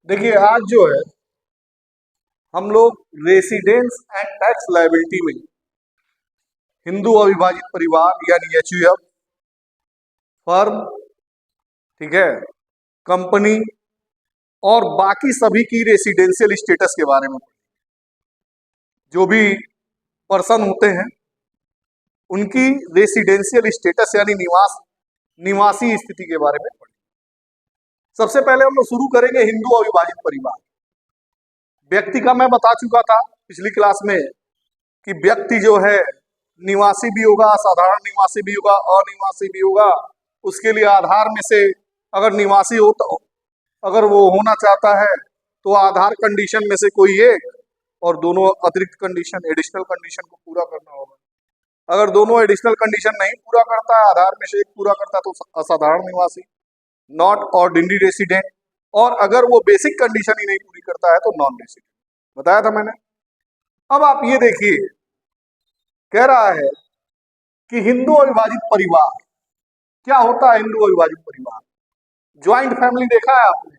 देखिए आज जो है हम लोग रेसिडेंस एंड टैक्स लायबिलिटी में हिंदू अविभाजित परिवार यानी एचयूएफ, फर्म, ठीक है, कंपनी और बाकी सभी की रेसिडेंशियल स्टेटस के बारे में, जो भी पर्सन होते हैं उनकी रेसिडेंशियल स्टेटस यानी निवासी स्थिति के बारे में पढ़ें। सबसे पहले हम लोग शुरू करेंगे हिंदू अविभाजित परिवार। व्यक्ति का मैं बता चुका था पिछली क्लास में कि व्यक्ति जो है निवासी भी होगा, साधारण निवासी भी होगा, अनिवासी भी होगा। उसके लिए आधार में से अगर निवासी हो तो अगर वो होना चाहता है तो आधार कंडीशन में से कोई एक और दोनों अतिरिक्त कंडीशन एडिशनल कंडीशन को पूरा करना होगा। अगर दोनों एडिशनल कंडीशन नहीं पूरा करता है, आधार में से एक पूरा करता है तो असाधारण निवासी, नॉट ऑर्डिनरी रेसिडेंट। और अगर वो बेसिक कंडीशन ही नहीं पूरी करता है तो नॉन रेसिडेंट। बताया था मैंने। अब आप ये देखिए, कह रहा है कि हिंदू अविभाजित परिवार क्या होता है। हिंदू अविभाजित परिवार ज्वाइंट फैमिली देखा है आपने?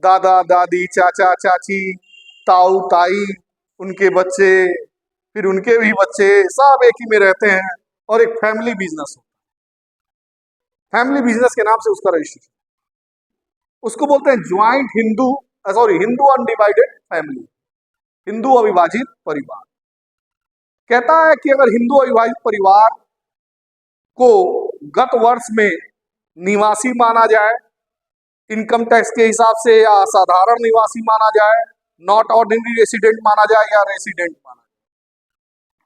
दादा दादी, चाचा चाची, ताऊ ताई, उनके बच्चे, फिर उनके भी बच्चे, सब एक ही में रहते हैं और एक फैमिली बिजनेस हो। फैमिली बिजनेस के नाम से उसका रजिस्ट्रेशन, उसको बोलते हैं joint Hindu undivided family, Hindu अविभाजित परिवार। कहता है कि अगर हिंदू अविभाजित परिवार को गत वर्ष में निवासी माना जाए इनकम टैक्स के हिसाब से, या साधारण निवासी माना जाए, नॉट ऑर्डिनरी रेसिडेंट माना जाए, या रेसिडेंट माना जाए,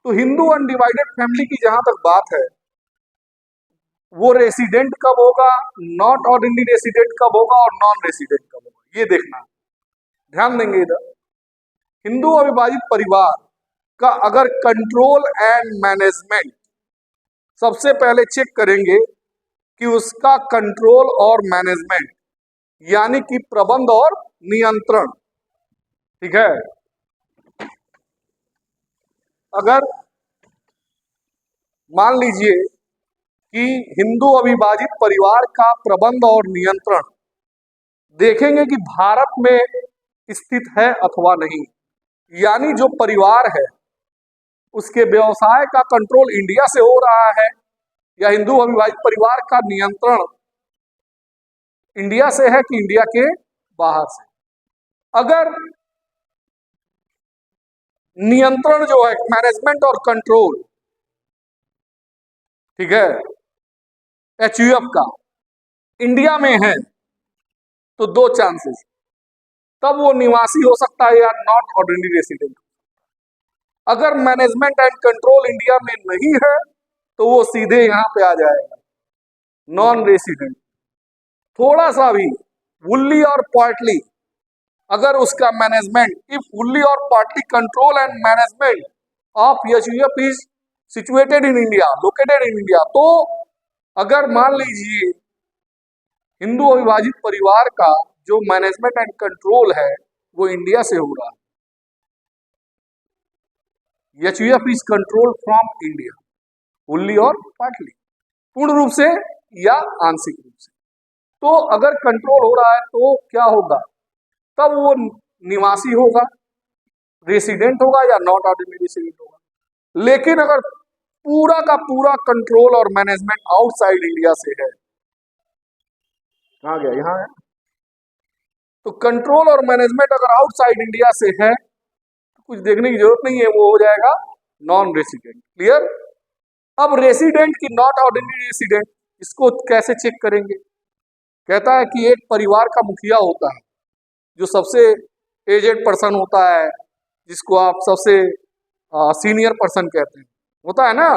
तो हिंदू अनडिवाइडेड फैमिली की जहां तक बात है, वो रेसिडेंट कब होगा, नॉट ऑर्डिनरी रेसिडेंट कब होगा और नॉन रेसिडेंट कब होगा, ये देखना। ध्यान देंगे इधर। हिंदू अविभाजित परिवार का अगर कंट्रोल एंड मैनेजमेंट, सबसे पहले चेक करेंगे कि उसका कंट्रोल और मैनेजमेंट यानी कि प्रबंध और नियंत्रण, ठीक है। अगर मान लीजिए कि हिंदू अविभाजित परिवार का प्रबंध और नियंत्रण देखेंगे कि भारत में स्थित है अथवा नहीं, यानी जो परिवार है उसके व्यवसाय का कंट्रोल इंडिया से हो रहा है, या हिंदू अविभाजित परिवार का नियंत्रण इंडिया से है कि इंडिया के बाहर से। अगर नियंत्रण जो है, मैनेजमेंट और कंट्रोल, ठीक है, एचयूएफ का इंडिया में है तो दो चांसेस, तब वो निवासी हो सकता है या नॉट ऑर्डिनरी रेसिडेंट। अगर मैनेजमेंट एंड कंट्रोल इंडिया में नहीं है तो वो सीधे यहां पे आ जाएगा, नॉन रेसिडेंट। थोड़ा सा भी फुल्ली और पार्टली अगर उसका मैनेजमेंट, इफ फुल्ली और partly control and management of HUF is situated in India, located in India, तो अगर मान लीजिए हिंदू अविभाजित परिवार का जो मैनेजमेंट एंड कंट्रोल है वो इंडिया से हो रहा है, HUF is control from India fully और पार्टली, पूर्ण रूप से या आंशिक रूप से, तो अगर कंट्रोल हो रहा है तो क्या होगा, तब वो निवासी होगा, रेसिडेंट होगा या नॉट ऑर्डिनरी रेसिडेंट होगा। लेकिन अगर पूरा का पूरा कंट्रोल और मैनेजमेंट आउटसाइड इंडिया से है, कहाँ गया, यहाँ है, तो कंट्रोल और मैनेजमेंट अगर आउटसाइड इंडिया से है तो कुछ देखने की जरूरत नहीं है, वो हो जाएगा नॉन रेसिडेंट। क्लियर? अब रेसिडेंट की नॉट ऑर्डिनरी रेसिडेंट, इसको कैसे चेक करेंगे? कहता है कि एक परिवार का मुखिया होता है, जो सबसे एजेड पर्सन होता है, जिसको आप सबसे सीनियर पर्सन कहते हैं, होता है ना,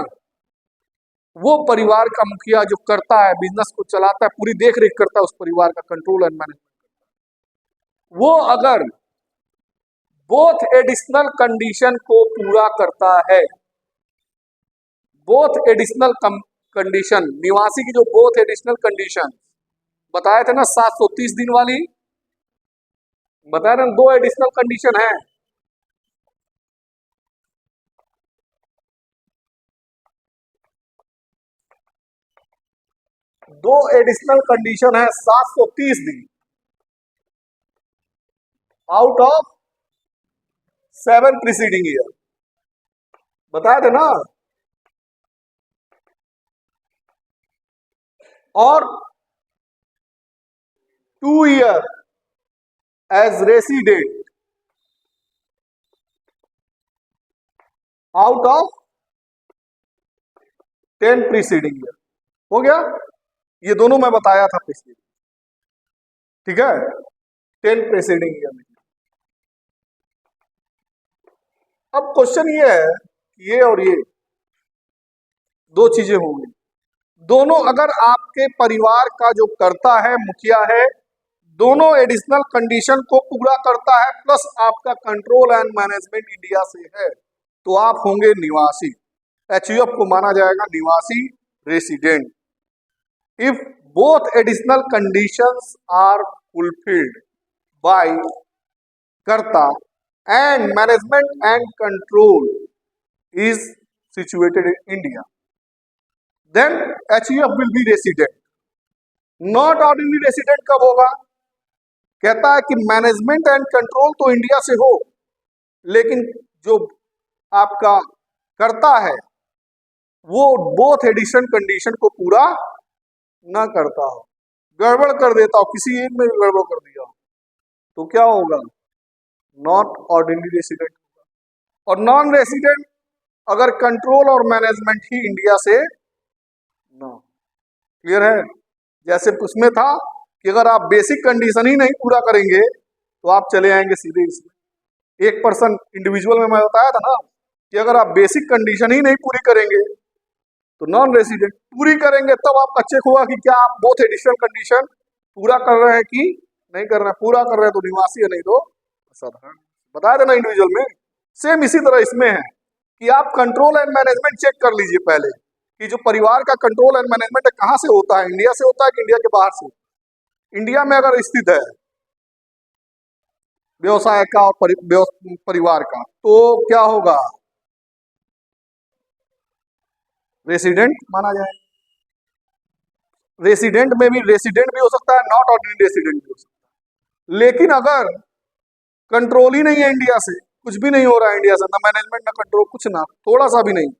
वो परिवार का मुखिया जो करता है, बिजनेस को चलाता है, पूरी देख रेख करता है उस परिवार का, कंट्रोल एंड मैनेजमेंट, वो अगर बोथ एडिशनल कंडीशन को पूरा करता है, बोथ एडिशनल कंडीशन, निवासी की जो बोथ एडिशनल कंडीशन बताए थे ना 730 दिन वाली, बताया ना, दो एडिशनल कंडीशन है, दो एडिशनल कंडीशन है 730 दिन। आउट ऑफ 7 प्रीसीडिंग ईयर, बताया था ना। और 2 year as resident out of 10 preceding year. हो गया, ये दोनों मैं बताया था पिछले, ठीक है, 10 प्रीसीडिंग ईयर में। अब क्वेश्चन ये है, ये और ये दो चीजें होंगी, दोनों अगर आपके परिवार का जो करता है, मुखिया है, दोनों एडिशनल कंडीशन को पूरा करता है, प्लस आपका कंट्रोल एंड मैनेजमेंट इंडिया से है, तो आप होंगे निवासी। एचयूएफ को माना जाएगा निवासी, resident, if both additional conditions are fulfilled by कर्ता and management and control is situated in India, then HUF will be resident. Not ordinary resident कब होगा? कहता है कि मैनेजमेंट एंड कंट्रोल तो इंडिया से हो, लेकिन जो आपका करता है वो बोथ एडिशन कंडीशन को पूरा ना करता हो, गड़बड़ कर देता हो, किसी एक में भी गड़बड़ कर दिया हो, तो क्या होगा? Not ordinary resident. और नॉन रेसिडेंट अगर कंट्रोल और मैनेजमेंट ही इंडिया से ना, क्लियर है? जैसे उसमें था कि अगर आप बेसिक कंडीशन ही नहीं पूरा करेंगे तो आप चले आएंगे सीधे इसमें। 1% इंडिविजुअल में मैं बताया था ना कि अगर आप बेसिक कंडीशन ही नहीं पूरी करेंगे तो नॉन रेसिडेंट, पूरी करेंगे तब आपका चेक होगा कि क्या आप बोथ एडिशनल कंडीशन पूरा कर रहे हैं कि नहीं कर रहे हैं। पूरा कर रहे हैं तो निवासी है, नहीं तो असाधारण। बताया था ना इंडिविजुअल में। सेम इसी तरह इसमें है कि आप कंट्रोल एंड मैनेजमेंट चेक कर लीजिए पहले कि जो परिवार का कंट्रोल एंड मैनेजमेंट है कहाँ से होता है, इंडिया से होता है कि इंडिया के बाहर से। इंडिया में अगर स्थित है व्यवसाय का और परिवार का, तो क्या होगा? रेसिडेंट माना जाए। रेसिडेंट में भी रेसिडेंट भी हो सकता है, नॉट ऑर्डिनरी रेसिडेंट भी हो सकता है। लेकिन अगर कंट्रोल ही नहीं है इंडिया से, कुछ भी नहीं हो रहा है इंडिया से, ना मैनेजमेंट ना कंट्रोल, कुछ ना, थोड़ा सा भी नहीं,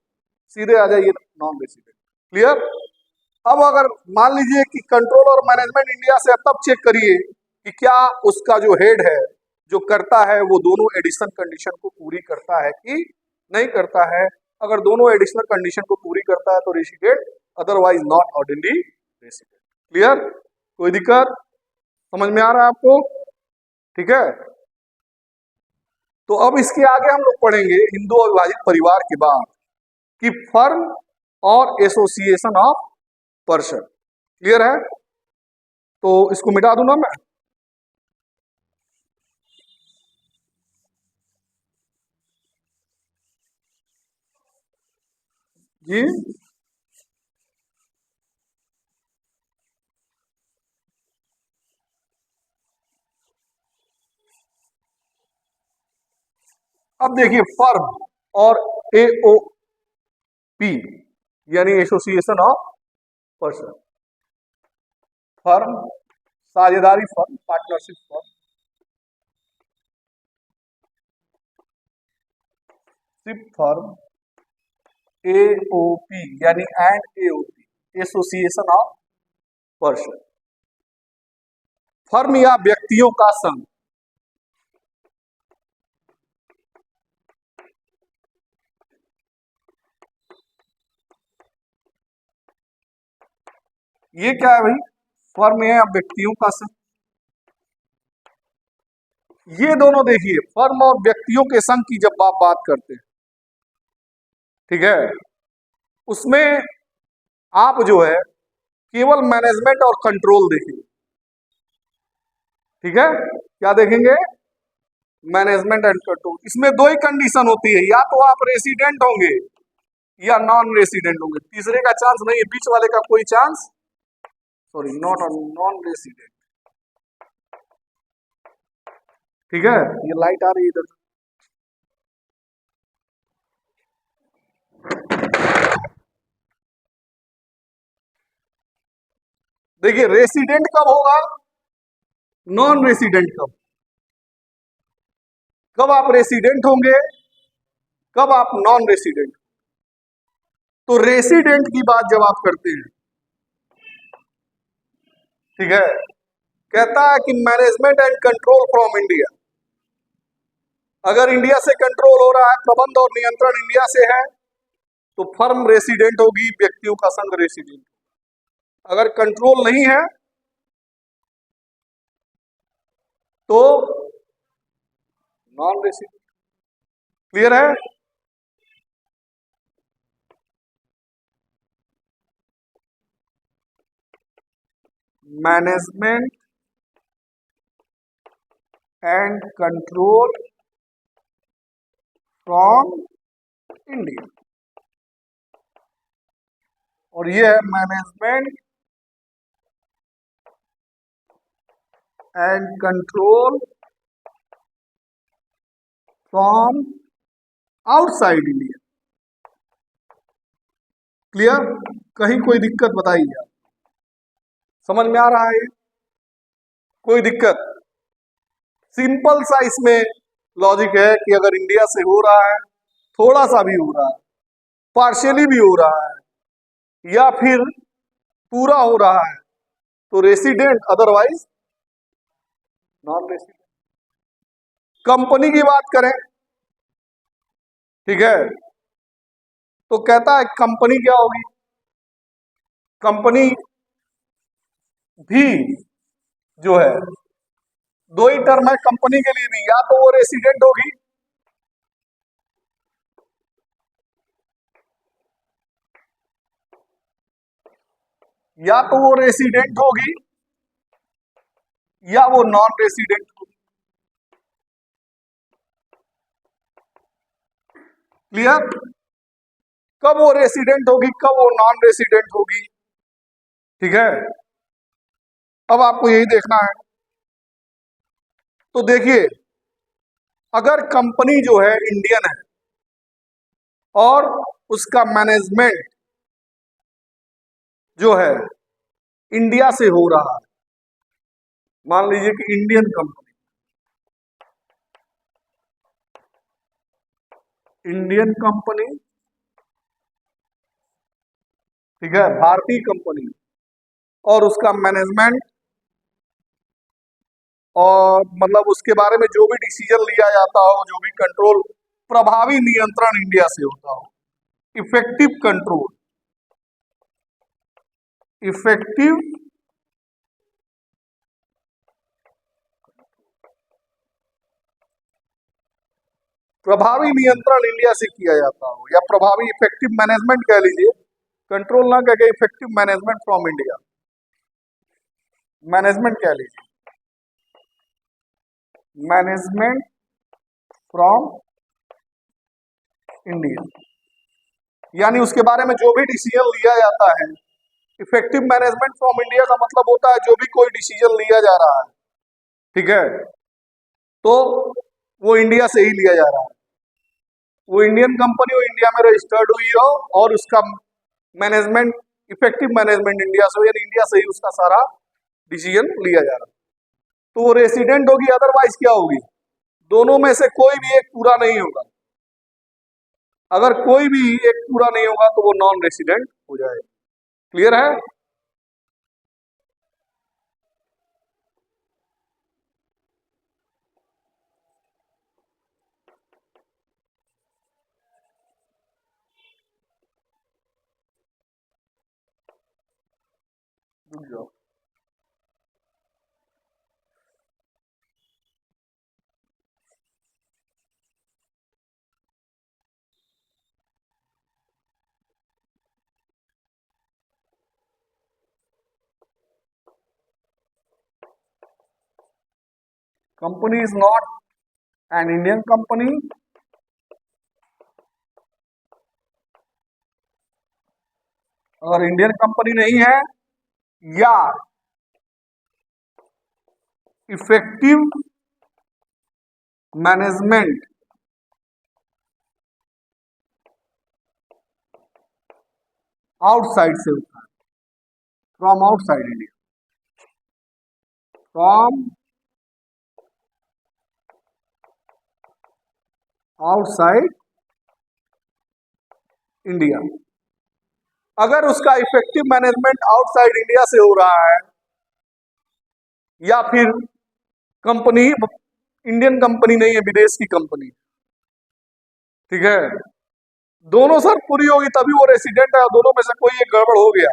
सीधे आ जाइए नॉन रेसिडेंट। क्लियर? अब अगर मान लीजिए कि कंट्रोल और मैनेजमेंट इंडिया से, तब चेक करिए कि क्या उसका जो हेड है, जो करता है, वो दोनों एडिशनल कंडीशन को पूरी करता है कि नहीं करता है। अगर दोनों एडिशनल कंडीशन को पूरी करता है तो resident, otherwise not ordinary resident. Clear? कोई दिक्कत? समझ में आ रहा है आपको? ठीक है। तो अब इसके आगे हम लोग पढ़ेंगे हिंदू अविभाजित परिवार के बाद कि फर्म और एसोसिएशन ऑफ पर्सन। क्लियर है? तो इसको मिटा दूं ना मैं? जी, अब देखिए फर्म और एओपी यानी एसोसिएशन ऑफ पर्सन। फर्म साझेदारी फर्म, पार्टनरशिप फर्म, सिप फर्म, एओपी यानी and AOP association of person. Firm या व्यक्तियों का संघ, ये क्या है भाई? फर्म या व्यक्तियों का संघ। ये दोनों देखिए, फर्म और व्यक्तियों के संघ की जब आप बात करते हैं, ठीक है, उसमें आप जो है केवल मैनेजमेंट और कंट्रोल देखेंगे। ठीक है, क्या देखेंगे? Management and control. इसमें दो ही कंडीशन होती है, या तो आप रेसिडेंट होंगे या नॉन रेसिडेंट होंगे, तीसरे का चांस नहीं है, बीच वाले का कोई chance, sorry, not non resident. ठीक है, ये लाइट आ रही है इधर। देखिए रेसिडेंट कब होगा, नॉन रेसिडेंट कब? कब आप रेसिडेंट होंगे, कब आप नॉन रेसिडेंट। तो रेसिडेंट की बात जब आप करते हैं, ठीक है, कहता है कि management and control from India. अगर इंडिया से कंट्रोल हो रहा है, प्रबंध और नियंत्रण इंडिया से है, तो फर्म रेसिडेंट होगी, व्यक्तियों का संघ रेसिडेंट। अगर कंट्रोल नहीं है तो नॉन रेसिडेंट। क्लियर है। Management and control from India, और ये है management and control from outside India. Clear. कहीं कोई दिक्कत बताइए आप, समझ में आ रहा है? कोई दिक्कत? सिंपल सा इसमें लॉजिक है कि अगर इंडिया से हो रहा है, थोड़ा सा भी हो रहा है, पार्शियली भी हो रहा है, या फिर पूरा हो रहा है, तो resident, otherwise non resident. Company की बात करें, ठीक है, तो कहता है कंपनी क्या होगी। कंपनी भी जो है, दो ही टर्म है कंपनी के लिए भी, या तो वो रेसिडेंट होगी, या तो वो रेसिडेंट होगी, या वो नॉन रेसिडेंट होगी। क्लियर। कब वो रेसिडेंट होगी, कब वो नॉन रेसिडेंट होगी, ठीक है। अब आपको यही देखना है। तो देखिए, अगर कंपनी जो है इंडियन है और उसका मैनेजमेंट जो है इंडिया से हो रहा है, मान लीजिए कि इंडियन कंपनी, ठीक है, भारतीय कंपनी, और उसका मैनेजमेंट, और मतलब उसके बारे में जो भी डिसीजन लिया जाता हो, जो भी कंट्रोल, प्रभावी नियंत्रण इंडिया से होता हो। इफेक्टिव कंट्रोल, इफेक्टिव प्रभावी नियंत्रण इंडिया से किया जाता हो, या प्रभावी इफेक्टिव मैनेजमेंट कह लीजिए, कंट्रोल ना कह के effective management from India, management कह लीजिए, मैनेजमेंट फ्रॉम इंडिया, यानी उसके बारे में जो भी डिसीजन लिया जाता है। इफेक्टिव मैनेजमेंट फ्रॉम इंडिया का मतलब होता है जो भी कोई डिसीजन लिया जा रहा है, ठीक है, तो वो इंडिया से ही लिया जा रहा है। वो इंडियन कंपनी हो, इंडिया में रजिस्टर्ड हुई हो, और उसका मैनेजमेंट, इफेक्टिव मैनेजमेंट इंडिया से हो, यानी इंडिया से ही उसका सारा डिसीजन लिया जा रहा है, तो वो रेसिडेंट होगी, अदरवाइज क्या होगी, दोनों में से कोई भी एक पूरा नहीं होगा। अगर कोई भी एक पूरा नहीं होगा तो वो नॉन रेसिडेंट हो जाएगा। क्लियर है। रुक जाओ। Company is not an Indian company, अगर इंडियन कंपनी नहीं है, या इफेक्टिव मैनेजमेंट आउटसाइड से होता है, from outside India, from outside India. अगर उसका इफेक्टिव मैनेजमेंट आउटसाइड इंडिया से हो रहा है या फिर कंपनी इंडियन कंपनी नहीं है, विदेश की कंपनी, ठीक है, दोनों सर पूरी होगी तभी वो रेसिडेंट है, दोनों में से कोई एक गड़बड़ हो गया,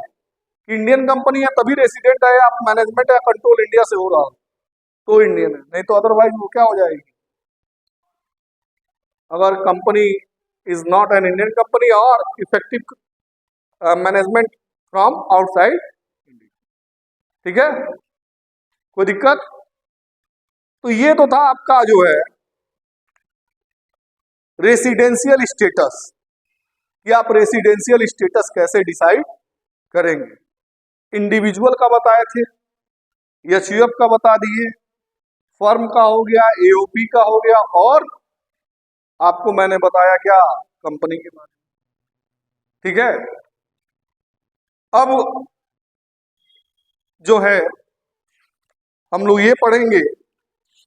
इंडियन कंपनी है तभी रेसिडेंट है, आप मैनेजमेंट या कंट्रोल इंडिया से हो रहा हो तो इंडियन है, नहीं तो अदरवाइज वो क्या हो जाएगी। अगर company is not an Indian company और effective management from outside India, ठीक है, कोई दिक्कत। तो ये तो था आपका जो है रेसिडेंशियल स्टेटस, कि आप रेसिडेंशियल स्टेटस कैसे डिसाइड करेंगे। इंडिविजुअल का बताए थे, एचयूएफ का बता दिए, फर्म का हो गया, एओपी का हो गया, और आपको मैंने बताया क्या, कंपनी के बारे में, ठीक है। अब जो है हम लोग ये पढ़ेंगे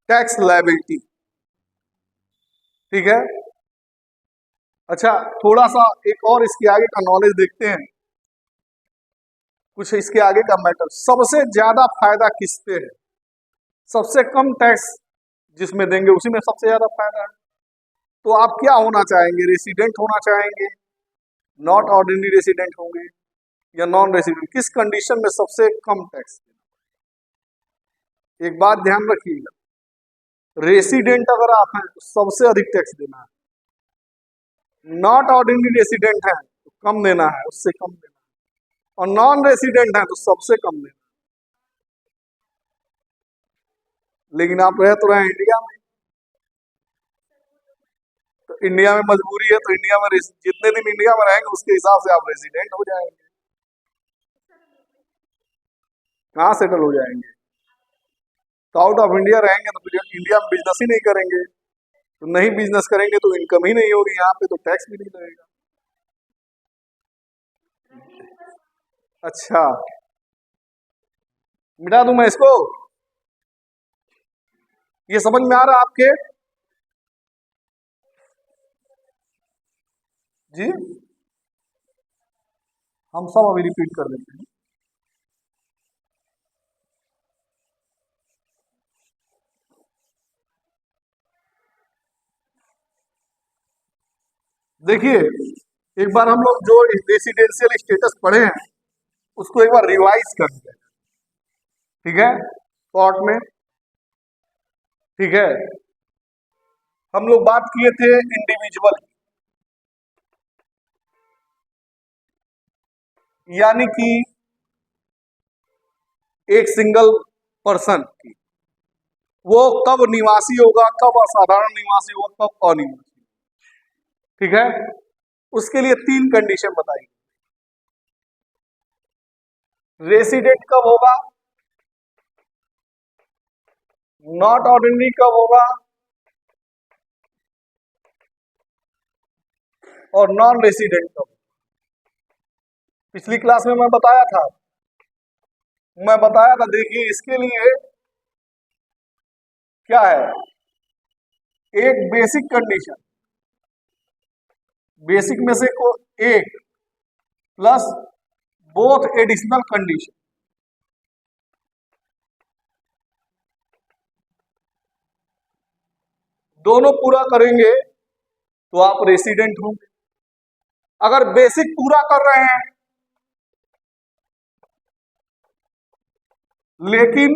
टैक्स लायबिलिटी, ठीक है। अच्छा, थोड़ा सा एक और इसके आगे का नॉलेज देखते हैं, कुछ इसके आगे का मैटर। सबसे ज्यादा फायदा किस पे है, सबसे कम टैक्स जिसमें देंगे उसी में सबसे ज्यादा फायदा है। तो आप क्या होना चाहेंगे, रेसिडेंट होना चाहेंगे, नॉट ऑर्डिनरी रेसिडेंट होंगे, या नॉन रेसिडेंट, किस कंडीशन में सबसे कम टैक्स। एक बात ध्यान रखिएगा, रेसिडेंट अगर आप हैं तो सबसे अधिक टैक्स देना है, नॉट ऑर्डिनरी रेसिडेंट है तो कम देना है, उससे कम देना है, और नॉन रेसिडेंट है तो सबसे कम देना है। लेकिन आप रह तो रहे हैं इंडिया में, तो इंडिया में मजबूरी है, तो इंडिया में जितने दिन इंडिया में रहेंगे उसके हिसाब से आप रेसिडेंट हो जाएंगे। कहाँ सेटल हो जाएंगे, तो आउट ऑफ इंडिया रहेंगे तो फिर इंडिया में बिजनेस ही नहीं करेंगे, तो नहीं बिजनेस करेंगे तो इनकम ही नहीं होगी यहाँ पे, तो टैक्स भी नहीं लगेगा। अच्छा, मिटा दूं मैं इसको, ये समझ में आ रहा आपके जी। हम सब अभी रिपीट कर देते हैं। देखिए, एक बार हम लोग जो रेसिडेंशियल स्टेटस पढ़े हैं उसको एक बार रिवाइज कर लें, ठीक है, शॉर्ट में, ठीक है। हम लोग बात किए थे इंडिविजुअल, यानी कि एक सिंगल पर्सन की, वो कब निवासी होगा, कब असाधारण निवासी होगा, कब अनिवासी, ठीक है। उसके लिए तीन कंडीशन बताई, रेसिडेंट कब होगा, नॉट ऑर्डिनरी कब होगा, और नॉन रेसिडेंट कब। पिछली क्लास में मैं बताया था, देखिए इसके लिए क्या है, एक बेसिक कंडीशन, बेसिक में से को एक प्लस बोथ एडिशनल कंडीशन, दोनों पूरा करेंगे तो आप रेसिडेंट होंगे। अगर बेसिक पूरा कर रहे हैं लेकिन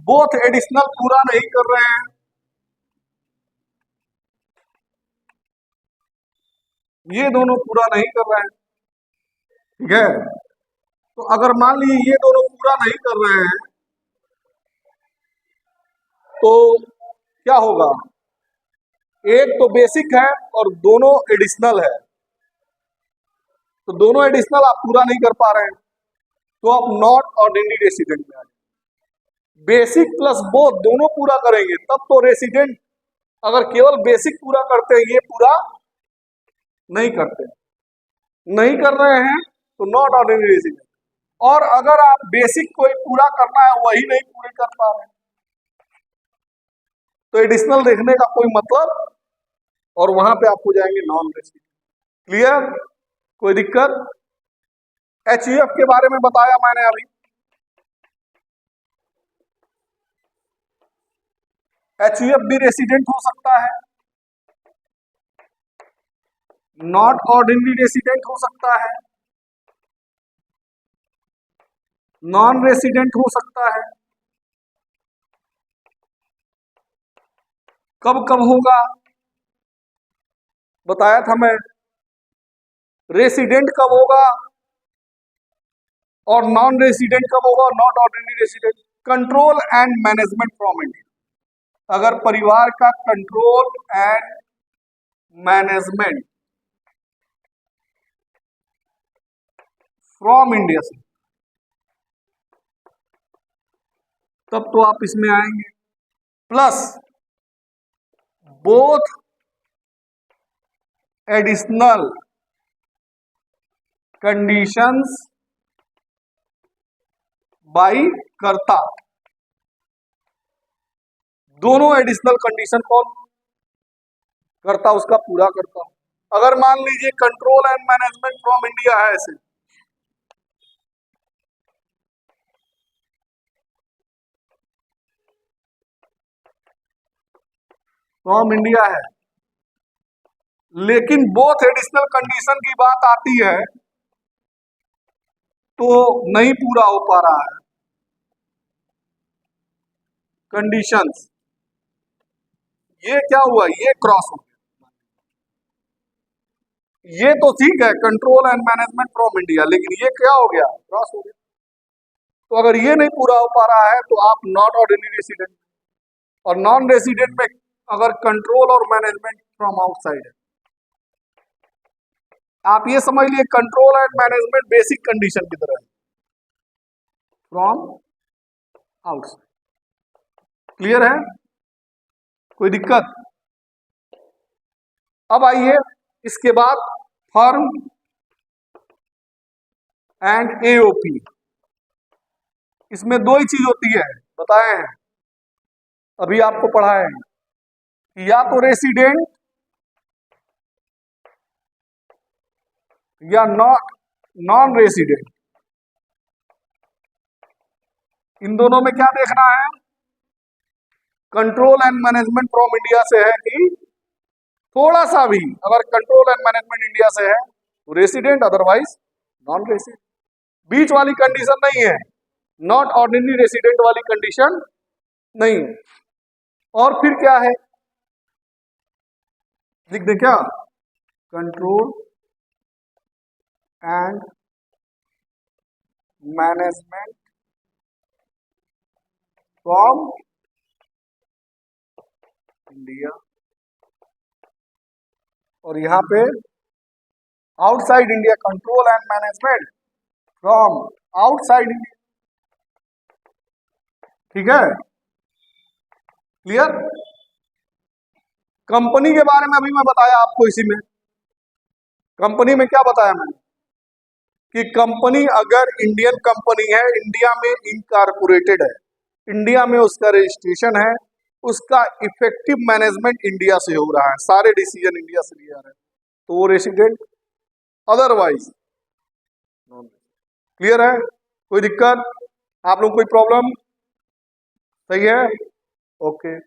बोथ एडिशनल पूरा नहीं कर रहे हैं, ये दोनों पूरा नहीं कर रहे हैं, ठीक है। तो अगर मान लीजिए ये दोनों पूरा नहीं कर रहे हैं तो क्या होगा, एक तो बेसिक है और दोनों एडिशनल है, तो दोनों एडिशनल आप पूरा नहीं कर पा रहे हैं तो आप नॉट ऑर्डिनरी रेसिडेंट में आ जाए। बेसिक प्लस बोथ दोनों पूरा करेंगे तब तो रेसिडेंट, अगर केवल बेसिक पूरा करते हैं, ये पूरा नहीं करते, नहीं कर रहे हैं तो नॉट ऑर्डिनरी रेसिडेंट, और अगर आप बेसिक कोई पूरा करना है वही नहीं पूरे कर पा रहे हैं तो एडिशनल देखने का कोई मतलब और वहां पे आपको जाएंगे नॉन रेसिडेंट। क्लियर? कोई दिक्कत? एचयूएफ के बारे में बताया मैंने अभी। एचयूएफ भी रेसिडेंट हो सकता है, नॉट ऑर्डिनरी रेसिडेंट हो सकता है, नॉन रेसिडेंट हो सकता है। कब कब होगा बताया था मैं। रेसिडेंट कब होगा और नॉन रेसिडेंट कब होगा, not ordinary resident. Control and management from India, अगर परिवार का control and management from India से, तब तो आप इसमें आएंगे। Plus both additional conditions by कर्ता, दोनों एडिशनल कंडीशन कौन करता, उसका पूरा करता। अगर मान लीजिए control and management from India है, ऐसे फ्रॉम इंडिया है, लेकिन बोथ एडिशनल कंडीशन की बात आती है तो नहीं पूरा हो पा रहा है कंडीशंस। ये क्या हुआ, ये क्रॉस हो गया। ये तो ठीक है control and management from India, लेकिन ये क्या हो गया, क्रॉस हो गया। तो अगर ये नहीं पूरा हो पा रहा है तो आप नॉट ऑर्डिनरी रेसिडेंट, और नॉन रेसिडेंट में अगर कंट्रोल और मैनेजमेंट फ्रॉम आउटसाइड है, आप ये समझ लिए control and management basic condition की तरह है, फ्रॉम आउटसाइड। क्लियर है? कोई दिक्कत? अब आइए इसके बाद फर्म एंड एओपी, इसमें दो ही चीज होती है, बताए हैं अभी आपको पढ़ाए हैं, या तो रेसिडेंट या नॉन रेसिडेंट। इन दोनों में क्या देखना है, control and management from India से है कि थोड़ा सा भी, अगर कंट्रोल एंड मैनेजमेंट इंडिया से है तो रेसिडेंट, अदरवाइज नॉन रेसिडेंट। बीच वाली कंडीशन नहीं है, नॉट ऑर्डिनरी रेसिडेंट वाली कंडीशन नहीं है। और फिर क्या है, लिख दे क्या, control and management from India, और यहां पे outside India, control and management from outside India. ठीक है? क्लियर? कंपनी के बारे में अभी मैं बताया आपको, इसी में कंपनी में क्या बताया मैंने कि कंपनी अगर इंडियन कंपनी है, इंडिया में इनकॉर्पोरेटेड है, इंडिया में उसका रजिस्ट्रेशन है, उसका इफेक्टिव मैनेजमेंट इंडिया से हो रहा है, सारे डिसीजन इंडिया से लिया रहे, तो वो रेसिडेंट, अदरवाइज नॉन। क्लियर है? कोई दिक्कत? आप लोग कोई प्रॉब्लम? सही है? ओके।